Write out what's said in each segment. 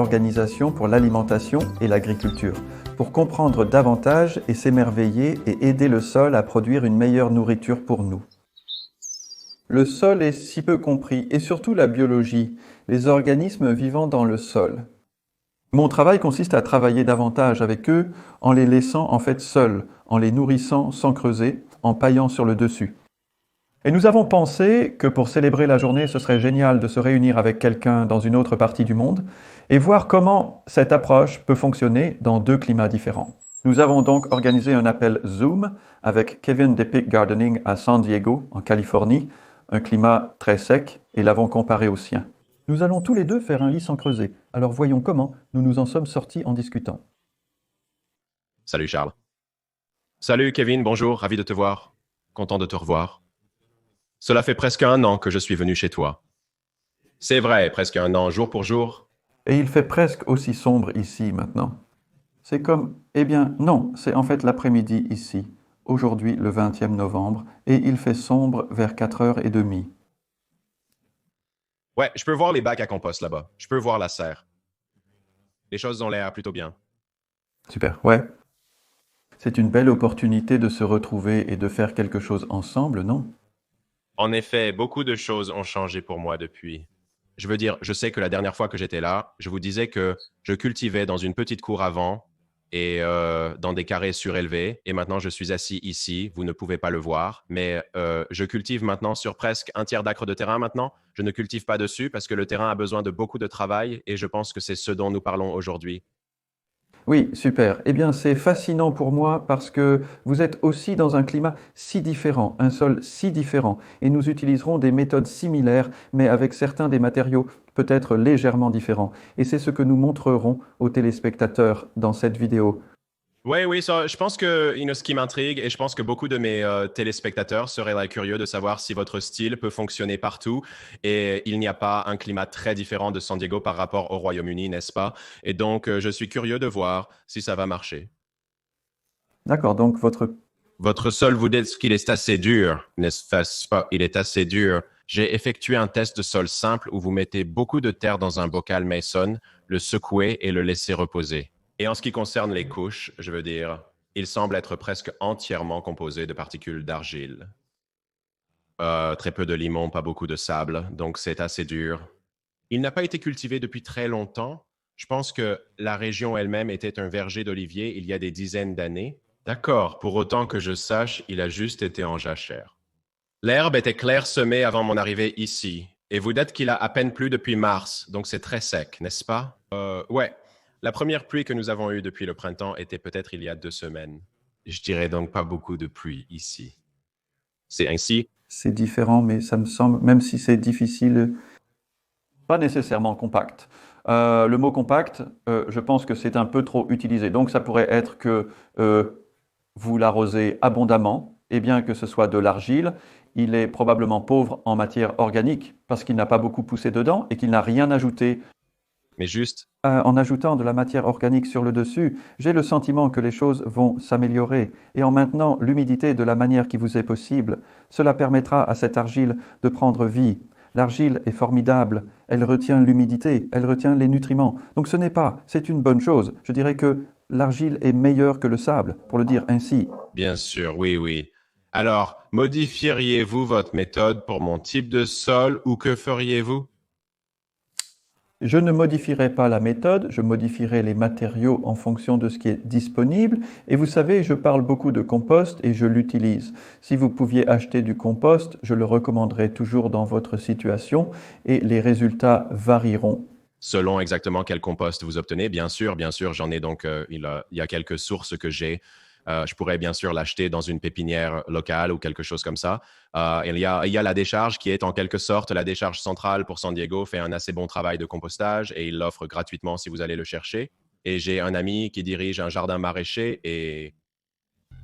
l'organisation pour l'alimentation et l'agriculture, pour comprendre davantage et s'émerveiller et aider le sol à produire une meilleure nourriture pour nous. Le sol est si peu compris, et surtout la biologie, les organismes vivant dans le sol. Mon travail consiste à travailler davantage avec eux en les laissant en fait seuls, en les nourrissant sans creuser, en paillant sur le dessus. Et nous avons pensé que pour célébrer la journée, ce serait génial de se réunir avec quelqu'un dans une autre partie du monde et voir comment cette approche peut fonctionner dans 2 climats différents. Nous avons donc organisé un appel Zoom avec Kevin d'Epic Gardening à San Diego, en Californie, un climat très sec, et l'avons comparé au sien. Nous allons tous les deux faire un lit sans creuser, alors voyons comment nous nous en sommes sortis en discutant. Salut Charles. Salut Kevin, bonjour, ravi de te voir. Content de te revoir. Cela fait presque 1 an que je suis venu chez toi. C'est vrai, presque 1 an, jour pour jour. Et il fait presque aussi sombre ici maintenant. C'est comme, eh bien non, c'est en fait l'après-midi ici, aujourd'hui le 20e novembre, et il fait sombre vers 4h30. Ouais, je peux voir les bacs à compost là-bas. Je peux voir la serre. Les choses ont l'air plutôt bien. Super, ouais. C'est une belle opportunité de se retrouver et de faire quelque chose ensemble, non? En effet, beaucoup de choses ont changé pour moi depuis. Je veux dire, je sais que la dernière fois que j'étais là, je vous disais que je cultivais dans une petite cour avant et dans des carrés surélevés. Et maintenant, je suis assis ici. Vous ne pouvez pas le voir, mais je cultive maintenant sur presque 1/3 d'acre de terrain maintenant. Je ne cultive pas dessus parce que le terrain a besoin de beaucoup de travail et je pense que c'est ce dont nous parlons aujourd'hui. Oui, super. Eh bien, c'est fascinant pour moi parce que vous êtes aussi dans un climat si différent, un sol si différent, et nous utiliserons des méthodes similaires, mais avec certains des matériaux peut-être légèrement différents. Et c'est ce que nous montrerons aux téléspectateurs dans cette vidéo. Oui, oui, ça, je pense que ce qui m'intrigue, et je pense que beaucoup de mes téléspectateurs seraient là curieux de savoir si votre style peut fonctionner partout. Et il n'y a pas un climat très différent de San Diego par rapport au Royaume-Uni, n'est-ce pas? Et donc, je suis curieux de voir si ça va marcher. D'accord, donc Votre sol, vous dites qu'il est assez dur, n'est-ce pas? Il est assez dur. J'ai effectué un test de sol simple où vous mettez beaucoup de terre dans un bocal Mason, le secouez et le laissez reposer. Et en ce qui concerne les couches, je veux dire, il semble être presque entièrement composé de particules d'argile. Très peu de limon, pas beaucoup de sable, donc c'est assez dur. Il n'a pas été cultivé depuis très longtemps. Je pense que la région elle-même était un verger d'oliviers il y a des dizaines d'années. D'accord, pour autant que je sache, il a juste été en jachère. L'herbe était clairsemée avant mon arrivée ici, et vous dites qu'il a à peine plu depuis mars, donc c'est très sec, n'est-ce pas? Ouais. La première pluie que nous avons eue depuis le printemps était peut-être il y a 2 semaines. Je dirais donc pas beaucoup de pluie ici. C'est ainsi? c'est différent, mais ça me semble, même si c'est difficile, pas nécessairement compact. Le mot compact, je pense que c'est un peu trop utilisé. Donc ça pourrait être que vous l'arrosez abondamment, et bien que ce soit de l'argile, il est probablement pauvre en matière organique parce qu'il n'a pas beaucoup poussé dedans et qu'il n'a rien ajouté. Mais juste, En ajoutant de la matière organique sur le dessus, j'ai le sentiment que les choses vont s'améliorer. Et en maintenant l'humidité de la manière qui vous est possible, cela permettra à cette argile de prendre vie. L'argile est formidable, elle retient l'humidité, elle retient les nutriments. Donc c'est une bonne chose. Je dirais que l'argile est meilleure que le sable, pour le dire ainsi. bien sûr, oui, oui. Alors, modifieriez-vous votre méthode pour mon type de sol ou que feriez-vous? Je ne modifierai pas la méthode, je modifierai les matériaux en fonction de ce qui est disponible. Et vous savez, je parle beaucoup de compost et je l'utilise. Si vous pouviez acheter du compost, je le recommanderais toujours dans votre situation et les résultats varieront. Selon exactement quel compost vous obtenez, bien sûr, j'en ai donc, il y a quelques sources que j'ai. Je pourrais bien sûr l'acheter dans une pépinière locale ou quelque chose comme ça. Il y a la décharge qui est en quelque sorte la décharge centrale pour San Diego, fait un assez bon travail de compostage et il l'offre gratuitement si vous allez le chercher. Et j'ai un ami qui dirige un jardin maraîcher et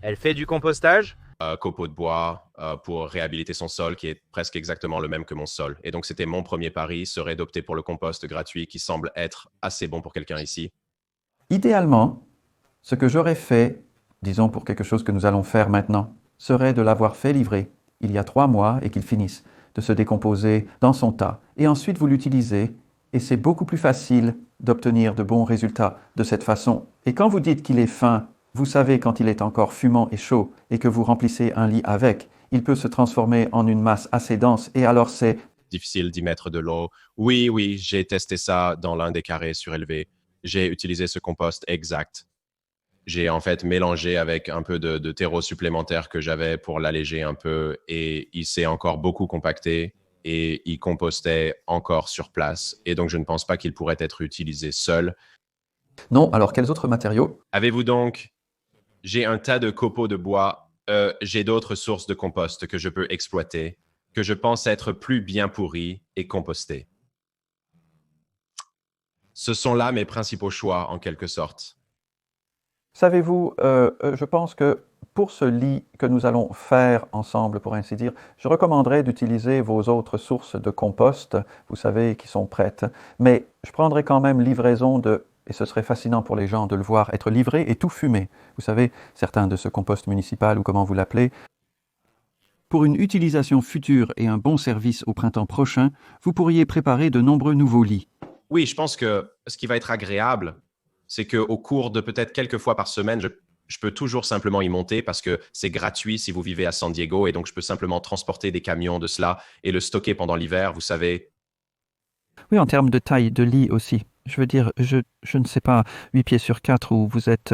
Elle fait du compostage? copeaux de bois pour réhabiliter son sol qui est presque exactement le même que mon sol. Et donc c'était mon premier pari, serait d'opter pour le compost gratuit qui semble être assez bon pour quelqu'un ici. Idéalement, ce que j'aurais fait, disons pour quelque chose que nous allons faire maintenant, serait de l'avoir fait livrer il y a 3 mois et qu'il finisse de se décomposer dans son tas. Et ensuite vous l'utilisez Et c'est beaucoup plus facile d'obtenir de bons résultats de cette façon. Et quand vous dites qu'il est fin, vous savez quand il est encore fumant et chaud et que vous remplissez un lit avec, il peut se transformer en une masse assez dense et alors c'est difficile d'y mettre de l'eau. Oui, j'ai testé ça dans l'un des carrés surélevés. J'ai utilisé ce compost exact. J'ai en fait mélangé avec un peu de terreau supplémentaire que j'avais pour l'alléger un peu et il s'est encore beaucoup compacté et il compostait encore sur place. Et donc, je ne pense pas qu'il pourrait être utilisé seul. Non, alors quels autres matériaux? Avez-vous donc... J'ai un tas de copeaux de bois. J'ai d'autres sources de compost que je peux exploiter, que je pense être plus bien pourries et compostées. Ce sont là mes principaux choix, en quelque sorte. Savez-vous, je pense que pour ce lit que nous allons faire ensemble, pour ainsi dire, je recommanderais d'utiliser vos autres sources de compost, vous savez, qui sont prêtes. Mais je prendrais quand même livraison de, et ce serait fascinant pour les gens de le voir être livré et tout fumé. Vous savez, certains de ce compost municipal ou comment vous l'appelez. Pour une utilisation future et un bon service au printemps prochain, vous pourriez préparer de nombreux nouveaux lits. Oui, je pense que ce qui va être agréable, c'est qu'au cours de peut-être quelques fois par semaine, je peux toujours simplement y monter parce que c'est gratuit si vous vivez à San Diego et donc je peux simplement transporter des camions de cela et le stocker pendant l'hiver, vous savez. Oui, en termes de taille de lit aussi. Je veux dire, je ne sais pas, 8 pieds sur 4 où vous êtes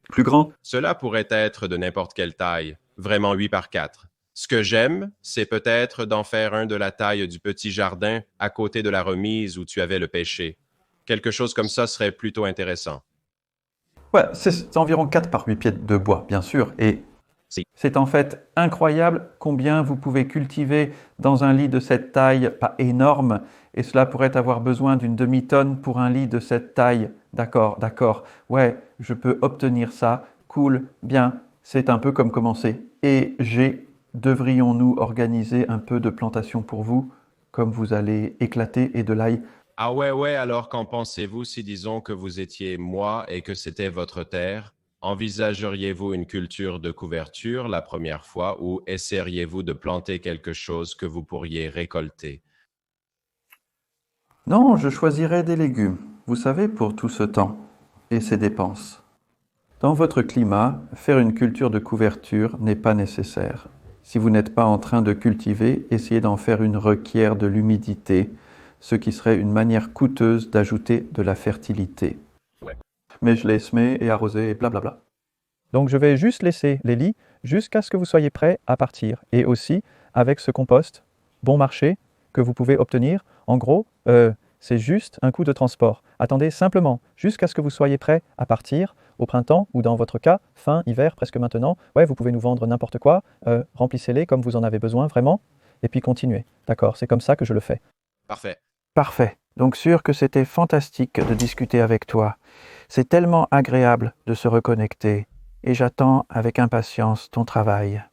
plus grand. Cela pourrait être de n'importe quelle taille, vraiment 8 par 4. Ce que j'aime, c'est peut-être d'en faire un de la taille du petit jardin à côté de la remise où tu avais le pêcher. Quelque chose comme ça serait plutôt intéressant. Ouais, c'est environ 4 par 8 pieds de bois, bien sûr. Et c'est en fait incroyable combien vous pouvez cultiver dans un lit de cette taille, pas énorme, et cela pourrait avoir besoin d'une demi-tonne pour un lit de cette taille. D'accord. Ouais, je peux obtenir ça. Cool, bien. C'est un peu comme commencer. Et devrions-nous organiser un peu de plantation pour vous, comme vous allez éclater et de l'ail? Ah ouais, alors qu'en pensez-vous si disons que vous étiez moi et que c'était votre terre? Envisageriez-vous une culture de couverture la première fois ou essaieriez-vous de planter quelque chose que vous pourriez récolter? Non, je choisirais des légumes, vous savez, pour tout ce temps et ces dépenses. Dans votre climat, faire une culture de couverture n'est pas nécessaire. Si vous n'êtes pas en train de cultiver, essayez d'en faire une requiert de l'humidité, ce qui serait une manière coûteuse d'ajouter de la fertilité. Ouais. Mais je les semé et arrosé et blablabla. Donc je vais juste laisser les lits jusqu'à ce que vous soyez prêts à partir. Et aussi avec ce compost bon marché que vous pouvez obtenir. En gros, c'est juste un coût de transport. Attendez simplement jusqu'à ce que vous soyez prêts à partir au printemps ou dans votre cas, fin, hiver, presque maintenant. Ouais, vous pouvez nous vendre n'importe quoi. Remplissez-les comme vous en avez besoin vraiment. Et puis continuez. D'accord, c'est comme ça que je le fais. Parfait. Donc sûr que c'était fantastique de discuter avec toi. C'est tellement agréable de se reconnecter et j'attends avec impatience ton travail.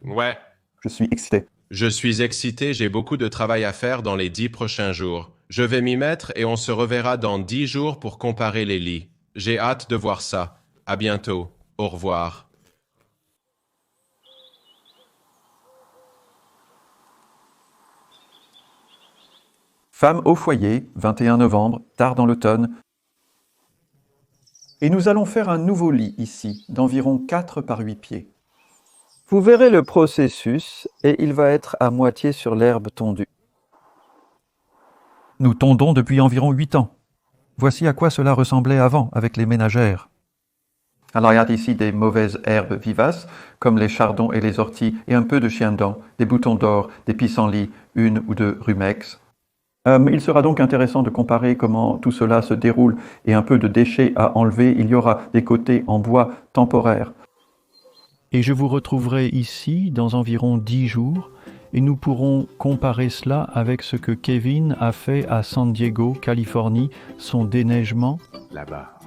Ouais. Je suis excité. Je suis excité, j'ai beaucoup de travail à faire dans les 10 prochains jours. Je vais m'y mettre et on se reverra dans 10 jours pour comparer les lits. J'ai hâte de voir ça. À bientôt. Au revoir. Femme au foyer, 21 novembre, tard dans l'automne. Et nous allons faire un nouveau lit ici, d'environ 4 par 8 pieds. Vous verrez le processus et il va être à moitié sur l'herbe tondue. Nous tondons depuis environ 8 ans. Voici à quoi cela ressemblait avant avec les ménagères. Alors il y a ici des mauvaises herbes vivaces, comme les chardons et les orties, et un peu de chien-dent, des boutons d'or, des pissenlits, 1 ou 2 rumex. Il sera donc intéressant de comparer comment tout cela se déroule et un peu de déchets à enlever. Il y aura des côtés en bois temporaires. Et je vous retrouverai ici dans environ 10 jours et nous pourrons comparer cela avec ce que Kevin a fait à San Diego, Californie, son déneigement Là-bas.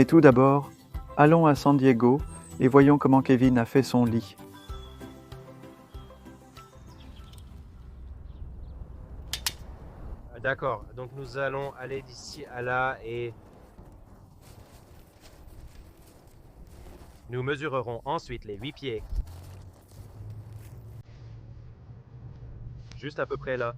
Mais tout d'abord, allons à San Diego et voyons comment Kevin a fait son lit. D'accord, donc nous allons aller d'ici à là et nous mesurerons ensuite les 8 pieds. Juste à peu près là.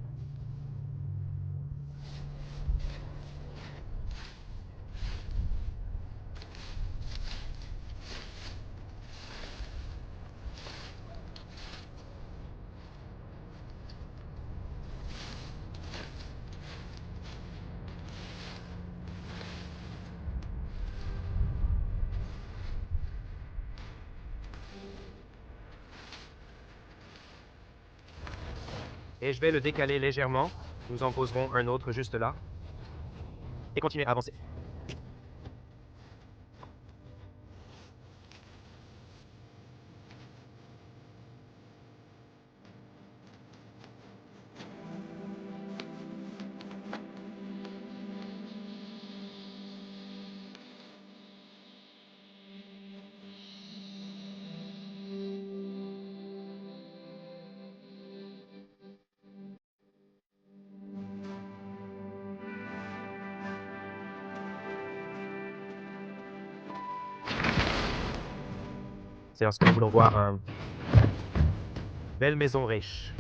Et je vais le décaler légèrement. Nous en poserons un autre juste là. Et continuer à avancer. C'est parce que nous voulons voir une belle maison riche.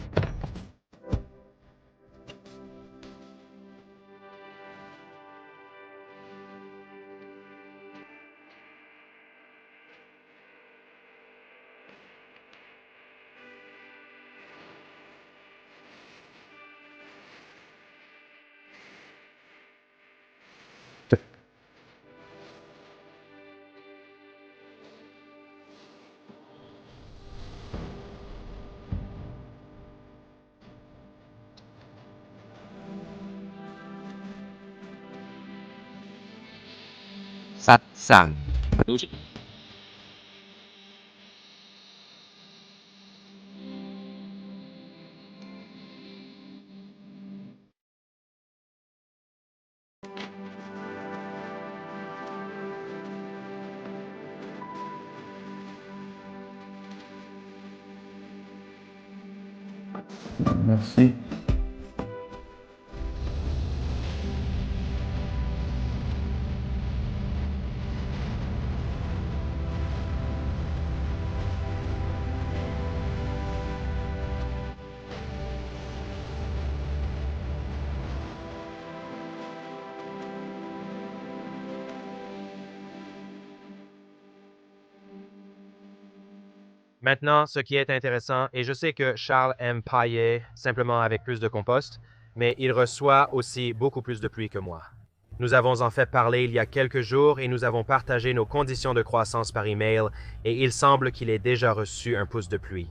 Satsang. Merci. Maintenant, ce qui est intéressant, et je sais que Charles aime pailler simplement avec plus de compost, mais il reçoit aussi beaucoup plus de pluie que moi. Nous avons en fait parlé il y a quelques jours et nous avons partagé nos conditions de croissance par email et il semble qu'il ait déjà reçu un pouce de pluie.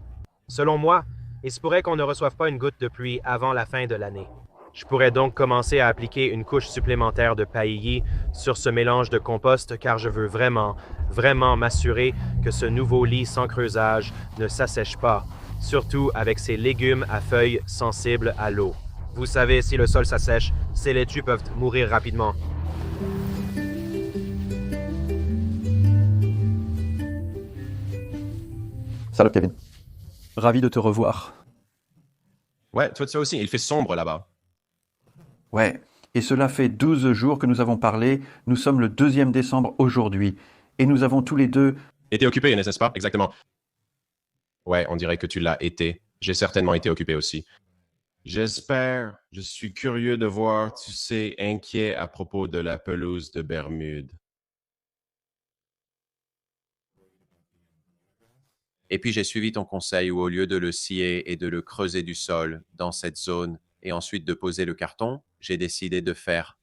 Selon moi, il se pourrait qu'on ne reçoive pas une goutte de pluie avant la fin de l'année. Je pourrais donc commencer à appliquer une couche supplémentaire de paillis sur ce mélange de compost car je veux vraiment m'assurer que ce nouveau lit sans creusage ne s'assèche pas, surtout avec ses légumes à feuilles sensibles à l'eau. Vous savez, si le sol s'assèche, ces laitues peuvent mourir rapidement. Salut Kevin. Ravi de te revoir. Ouais, toi aussi, il fait sombre là-bas. Ouais, et cela fait 12 jours que nous avons parlé, nous sommes le 2e décembre aujourd'hui, et nous avons tous les deux... Été occupé, n'est-ce pas? Exactement. Ouais, on dirait que tu l'as été. J'ai certainement été occupé aussi. J'espère. Je suis curieux de voir, tu sais, inquiet à propos de la pelouse de Bermude. Et puis j'ai suivi ton conseil où au lieu de le scier et de le creuser du sol dans cette zone et ensuite de poser le carton, j'ai décidé de faire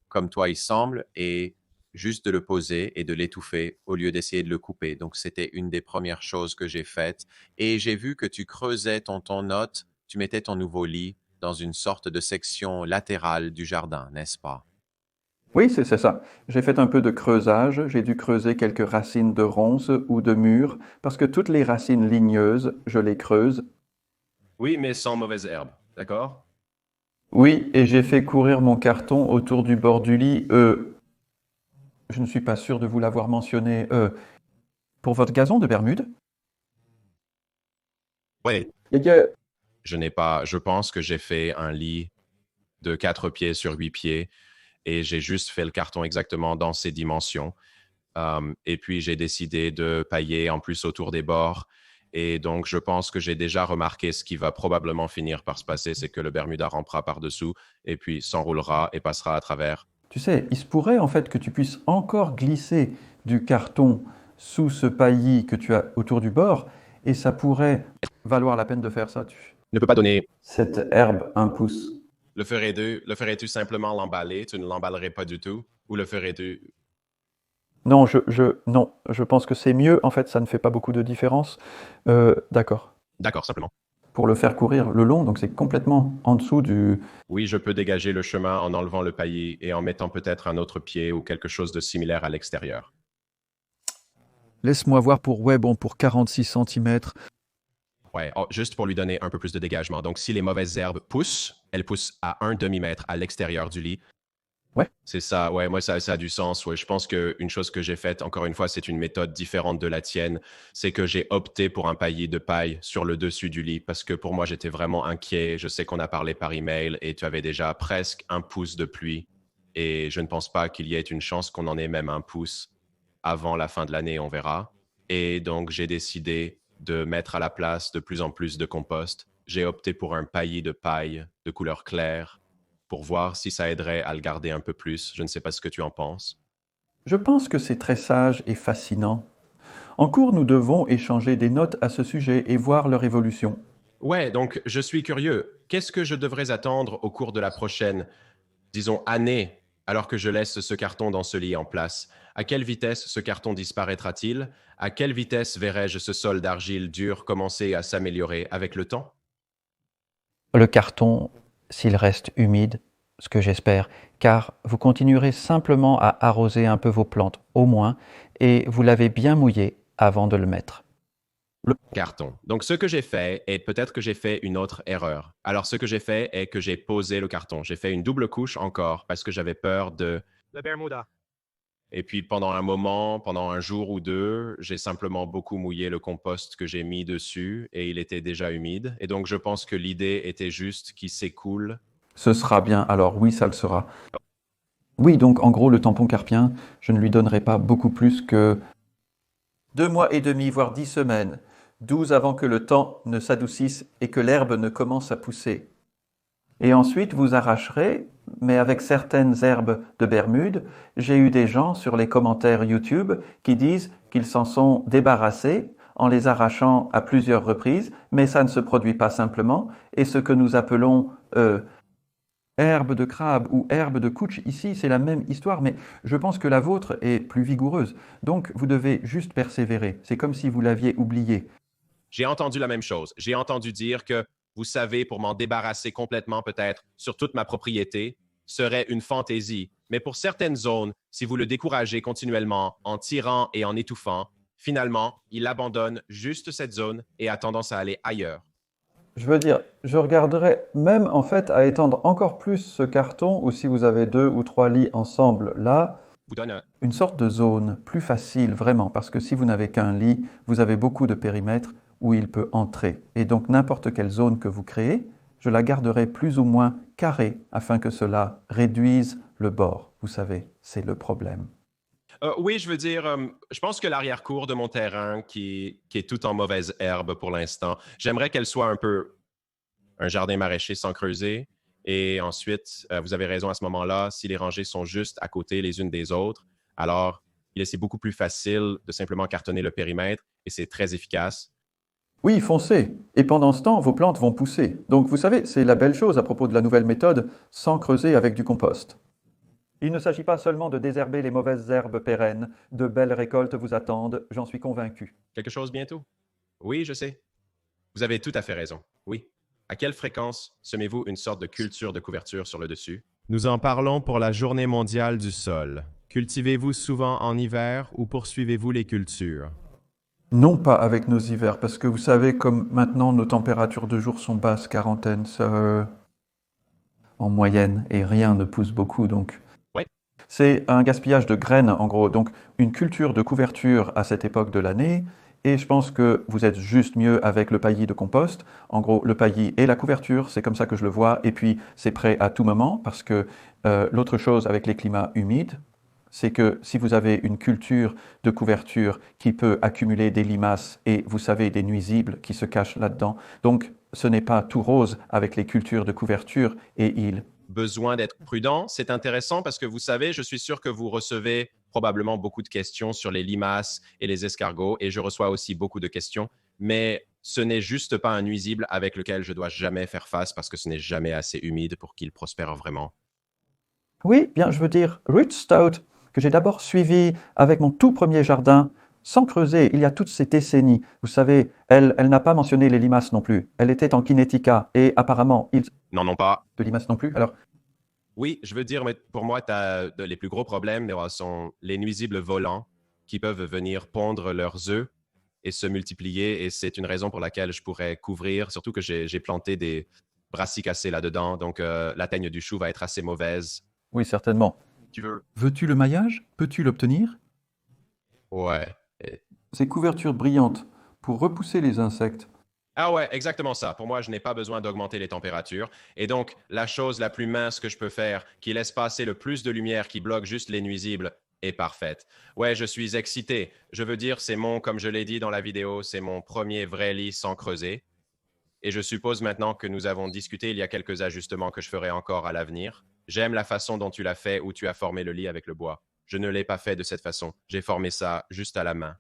comme toi il semble et juste de le poser et de l'étouffer au lieu d'essayer de le couper. Donc c'était une des premières choses que j'ai faites. Et j'ai vu que tu creusais ton note, tu mettais ton nouveau lit dans une sorte de section latérale du jardin, n'est-ce pas? Oui, c'est ça. J'ai fait un peu de creusage, j'ai dû creuser quelques racines de ronces ou de mûres, parce que toutes les racines ligneuses, je les creuse. Oui, mais sans mauvaise herbe, d'accord? Oui, et j'ai fait courir mon carton autour du bord du lit. je ne suis pas sûr de vous l'avoir mentionné. Pour votre gazon de Bermude, Ouais, il y a- je pense que j'ai fait un lit de 4 pieds sur 8 pieds et j'ai juste fait le carton exactement dans ces dimensions. Et puis, j'ai décidé de pailler en plus autour des bords. Et donc, je pense que j'ai déjà remarqué ce qui va probablement finir par se passer, c'est que le Bermuda rampera par-dessous et puis s'enroulera et passera à travers. tu sais, il se pourrait en fait que tu puisses encore glisser du carton sous ce paillis que tu as autour du bord, et ça pourrait valoir la peine de faire ça. Ne peux pas donner. Cette herbe, un pouce. Le ferais-tu simplement l'emballer? Tu ne l'emballerais pas du tout? Ou le ferais-tu? Non, non, je pense que c'est mieux. En fait, ça ne fait pas beaucoup de différence. D'accord. D'accord, simplement. Pour le faire courir le long, donc c'est complètement en dessous du... Oui, je peux dégager le chemin en enlevant le paillis et en mettant peut-être un autre pied ou quelque chose de similaire à l'extérieur. Laisse-moi voir pour, ouais, bon, pour 46 centimètres. Ouais, oh, juste pour lui donner un peu plus de dégagement. Donc, si les mauvaises herbes poussent, elles poussent à un demi-mètre à l'extérieur du lit. Ouais. C'est ça, ouais, moi, ça a du sens. Ouais. Je pense qu'une chose que j'ai faite, encore une fois, c'est une méthode différente de la tienne. C'est que j'ai opté pour un paillis de paille sur le dessus du lit parce que pour moi, j'étais vraiment inquiet. Je sais qu'on a parlé par email et tu avais déjà presque un pouce de pluie. Et je ne pense pas qu'il y ait une chance qu'on en ait même un pouce avant la fin de l'année, on verra. Et donc, j'ai décidé de mettre à la place de plus en plus de compost. J'ai opté pour un paillis de paille de couleur claire pour voir si ça aiderait à le garder un peu plus. Je ne sais pas ce que tu en penses. Je pense que c'est très sage et fascinant. En cours, nous devons échanger des notes à ce sujet et voir leur évolution. Ouais, donc je suis curieux. Qu'est-ce que je devrais attendre au cours de la prochaine, disons, année, alors que je laisse ce carton dans ce lit en place? À quelle vitesse ce carton disparaîtra-t-il? À quelle vitesse verrai-je ce sol d'argile dur commencer à s'améliorer avec le temps? Le carton, s'il reste humide, ce que j'espère, car vous continuerez simplement à arroser un peu vos plantes, au moins, et vous l'avez bien mouillé avant de le mettre. Carton. Donc, ce que j'ai fait, et peut-être que j'ai fait une autre erreur. Alors, ce que j'ai fait est que j'ai posé le carton. J'ai fait une double couche encore parce que j'avais peur de... Le Bermuda. Et puis, pendant un moment, pendant un jour ou deux, j'ai simplement beaucoup mouillé le compost que j'ai mis dessus et il était déjà humide. Et donc, je pense que l'idée était juste qu'il s'écoule. Ce sera bien, alors oui, ça le sera. Oui, donc en gros, le tampon carpien, je ne lui donnerai pas beaucoup plus que 2 mois et demi, voire 10 semaines, 12 avant que le temps ne s'adoucisse et que l'herbe ne commence à pousser. Et ensuite, vous arracherez, mais avec certaines herbes de Bermude, j'ai eu des gens sur les commentaires YouTube qui disent qu'ils s'en sont débarrassés en les arrachant à plusieurs reprises, mais ça ne se produit pas simplement, et ce que nous appelons herbe de crabe ou herbe de couche, ici c'est la même histoire, mais je pense que la vôtre est plus vigoureuse. Donc vous devez juste persévérer. C'est comme si vous l'aviez oublié. J'ai entendu la même chose. J'ai entendu dire que, vous savez, pour m'en débarrasser complètement peut-être sur toute ma propriété, serait une fantaisie. Mais pour certaines zones, si vous le découragez continuellement en tirant et en étouffant, finalement, il abandonne juste cette zone et a tendance à aller ailleurs. Je veux dire, je regarderais même en fait à étendre encore plus ce carton, ou si vous avez 2 ou 3 lits ensemble là, Vous donne un... une sorte de zone plus facile vraiment, parce que si vous n'avez qu'un lit, vous avez beaucoup de périmètres où il peut entrer. Et donc n'importe quelle zone que vous créez, je la garderai plus ou moins carrée afin que cela réduise le bord. Vous savez, c'est le problème. Oui, je veux dire, je pense que l'arrière-cour de mon terrain, qui est tout en mauvaise herbe pour l'instant, j'aimerais qu'elle soit un peu un jardin maraîcher sans creuser. Et ensuite, vous avez raison à ce moment-là, si les rangées sont juste à côté les unes des autres, alors c'est beaucoup plus facile de simplement cartonner le périmètre et c'est très efficace. Oui, foncez. Et pendant ce temps, vos plantes vont pousser. Donc vous savez, c'est la belle chose à propos de la nouvelle méthode, sans creuser avec du compost. Il ne s'agit pas seulement de désherber les mauvaises herbes pérennes. De belles récoltes vous attendent, j'en suis convaincu. Quelque chose bientôt? Oui, je sais. Vous avez tout à fait raison. Oui. À quelle fréquence semez-vous une sorte de culture de couverture sur le dessus? Nous en parlons pour la Journée mondiale du sol. Cultivez-vous souvent en hiver ou poursuivez-vous les cultures? Non pas avec nos hivers, parce que vous savez, comme maintenant nos températures de jour sont basses, quarantaine, en moyenne, et rien ne pousse beaucoup, donc... Oui. C'est un gaspillage de graines, en gros. Donc, une culture de couverture à cette époque de l'année. Et je pense que vous êtes juste mieux avec le paillis de compost. En gros, le paillis et la couverture, c'est comme ça que je le vois. Et puis, c'est prêt à tout moment parce que l'autre chose avec les climats humides, c'est que si vous avez une culture de couverture qui peut accumuler des limaces et, vous savez, des nuisibles qui se cachent là-dedans. Donc, ce n'est pas tout rose avec les cultures de couverture et il Besoin d'être prudent. C'est intéressant parce que vous savez, je suis sûr que vous recevez probablement beaucoup de questions sur les limaces et les escargots et je reçois aussi beaucoup de questions, mais ce n'est juste pas un nuisible avec lequel je dois jamais faire face parce que ce n'est jamais assez humide pour qu'il prospère vraiment. Oui, bien, je veux dire, Ruth Stout, que j'ai d'abord suivi avec mon tout premier jardin, sans creuser, il y a toutes ces décennies. Vous savez, elle n'a pas mentionné les limaces non plus. Elle était en Kinetica et apparemment, Non pas. de limaces non plus. Alors, Oui, je veux dire, mais pour moi, les plus gros problèmes sont les nuisibles volants qui peuvent venir pondre leurs œufs et se multiplier. Et c'est une raison pour laquelle je pourrais couvrir, surtout que j'ai planté des brassicacées là-dedans. Donc, la teigne du chou va être assez mauvaise. oui, certainement. Tu veux? Veux-tu le maillage? Peux-tu l'obtenir? Ouais. Ces couvertures brillantes pour repousser les insectes. Ah ouais, exactement ça. Pour moi, je n'ai pas besoin d'augmenter les températures. Et donc, la chose la plus mince que je peux faire, qui laisse passer le plus de lumière, qui bloque juste les nuisibles, est parfaite. Ouais, je suis excité. Je veux dire, comme je l'ai dit dans la vidéo, c'est mon premier vrai lit sans creuser. Et je suppose maintenant que nous avons discuté, il y a quelques ajustements que je ferai encore à l'avenir. J'aime la façon dont tu l'as fait, où tu as formé le lit avec le bois. Je ne l'ai pas fait de cette façon. J'ai formé ça juste à la main.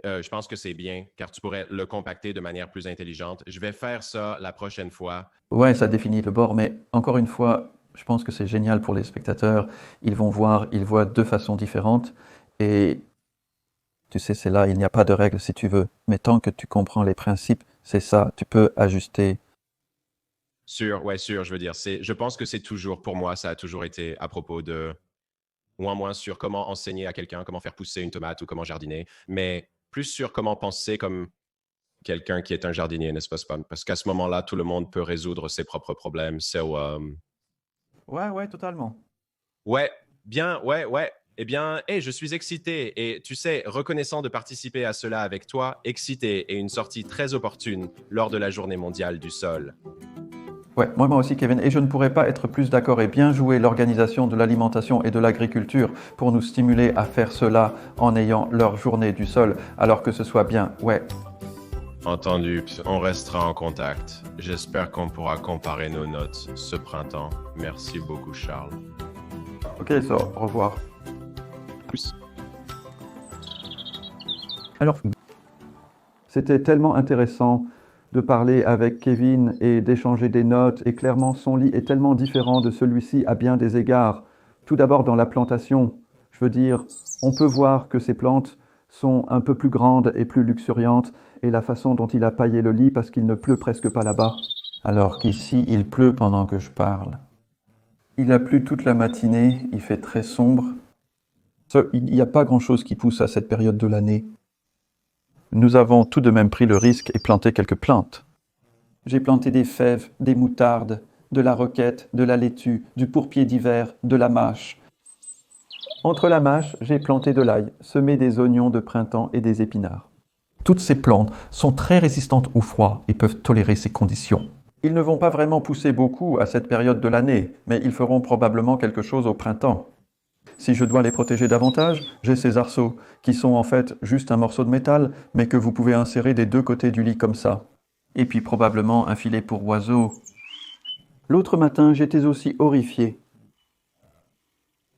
Je pense que c'est bien, car tu pourrais le compacter de manière plus intelligente. Je vais faire ça la prochaine fois. Ouais, ça définit le bord, mais encore une fois, je pense que c'est génial pour les spectateurs. Ils voient de façon différente. Et tu sais, c'est là, il n'y a pas de règle si tu veux. Mais tant que tu comprends les principes, c'est ça, tu peux ajuster. Sûr, je veux dire. Je pense que c'est toujours, pour moi, ça a toujours été à propos de, moins sur comment enseigner à quelqu'un, comment faire pousser une tomate ou comment jardiner, mais plus sur comment penser comme quelqu'un qui est un jardinier, n'est-ce pas? Parce qu'à ce moment-là, tout le monde peut résoudre ses propres problèmes. Ouais, totalement. Ouais, bien, ouais. Eh bien, je suis excité et tu sais, reconnaissant de participer à cela avec toi, excité et une sortie très opportune lors de la Journée mondiale du sol. Ouais, moi aussi, Kevin. Et je ne pourrais pas être plus d'accord et bien jouer l'organisation de l'alimentation et de l'agriculture pour nous stimuler à faire cela en ayant leur journée du sol, alors que ce soit bien. Ouais, Entendu, on restera en contact. J'espère qu'on pourra comparer nos notes ce printemps. Merci beaucoup, Charles. ok, ça, au revoir. Plus. Alors, c'était tellement intéressant de parler avec Kevin et d'échanger des notes. Et clairement, son lit est tellement différent de celui-ci à bien des égards. Tout d'abord dans la plantation. Je veux dire, on peut voir que ces plantes sont un peu plus grandes et plus luxuriantes, et la façon dont il a paillé le lit parce qu'il ne pleut presque pas là-bas. Alors qu'ici, il pleut pendant que je parle. Il a plu toute la matinée, il fait très sombre. Il n'y a pas grand-chose qui pousse à cette période de l'année. Nous avons tout de même pris le risque et planté quelques plantes. J'ai planté des fèves, des moutardes, de la roquette, de la laitue, du pourpier d'hiver, de la mâche. Entre la mâche, j'ai planté de l'ail, semé des oignons de printemps et des épinards. Toutes ces plantes sont très résistantes au froid et peuvent tolérer ces conditions. Ils ne vont pas vraiment pousser beaucoup à cette période de l'année, mais ils feront probablement quelque chose au printemps. Si je dois les protéger davantage, j'ai ces arceaux, qui sont en fait juste un morceau de métal, mais que vous pouvez insérer des deux côtés du lit comme ça. Et puis probablement un filet pour oiseaux. L'autre matin, j'étais aussi horrifié.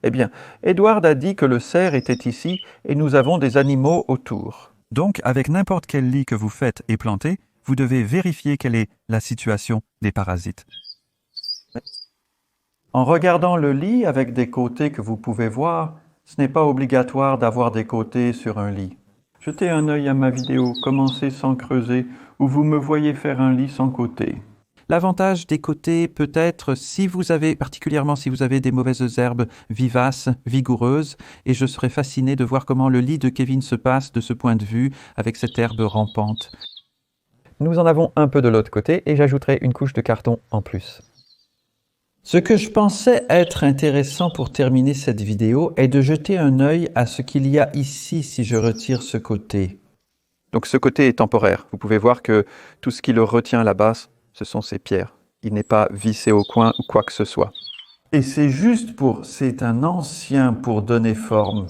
Eh bien, Edward a dit que le cerf était ici et nous avons des animaux autour. Donc, avec n'importe quel lit que vous faites et plantez, vous devez vérifier quelle est la situation des parasites. En regardant le lit avec des côtés que vous pouvez voir, ce n'est pas obligatoire d'avoir des côtés sur un lit. Jetez un œil à ma vidéo « Commencer sans creuser » où vous me voyez faire un lit sans côté. L'avantage des côtés peut être particulièrement si vous avez des mauvaises herbes vivaces, vigoureuses, et je serais fasciné de voir comment le lit de Kevin se passe de ce point de vue avec cette herbe rampante. Nous en avons un peu de l'autre côté et j'ajouterai une couche de carton en plus. Ce que je pensais être intéressant pour terminer cette vidéo est de jeter un œil à ce qu'il y a ici si je retire ce côté. Donc ce côté est temporaire. Vous pouvez voir que tout ce qui le retient à la base, ce sont ces pierres. Il n'est pas vissé au coin ou quoi que ce soit. Et c'est juste pour... C'est un ancien pour donner forme,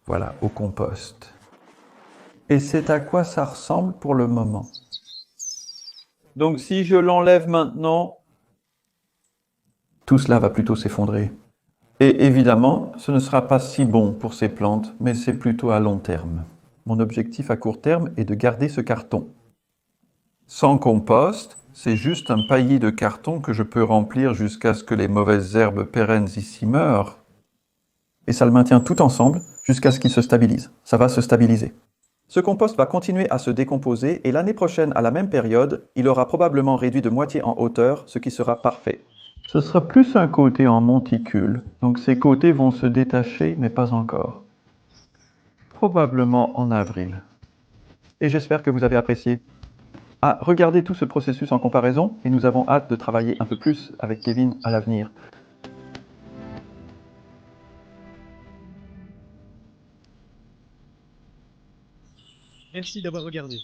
voilà, au compost. Et c'est à quoi ça ressemble pour le moment. Donc si je l'enlève maintenant, tout cela va plutôt s'effondrer. Et évidemment, ce ne sera pas si bon pour ces plantes, mais c'est plutôt à long terme. Mon objectif à court terme est de garder ce carton. Sans compost, c'est juste un paillis de carton que je peux remplir jusqu'à ce que les mauvaises herbes pérennes ici meurent. Et ça le maintient tout ensemble jusqu'à ce qu'il se stabilise. Ça va se stabiliser. Ce compost va continuer à se décomposer et l'année prochaine, à la même période, il aura probablement réduit de moitié en hauteur, ce qui sera parfait. Ce sera plus un côté en monticule, donc ces côtés vont se détacher, mais pas encore. Probablement en avril. Et j'espère que vous avez apprécié. Ah, regardez tout ce processus en comparaison, et nous avons hâte de travailler un peu plus avec Kevin à l'avenir. Merci d'avoir regardé.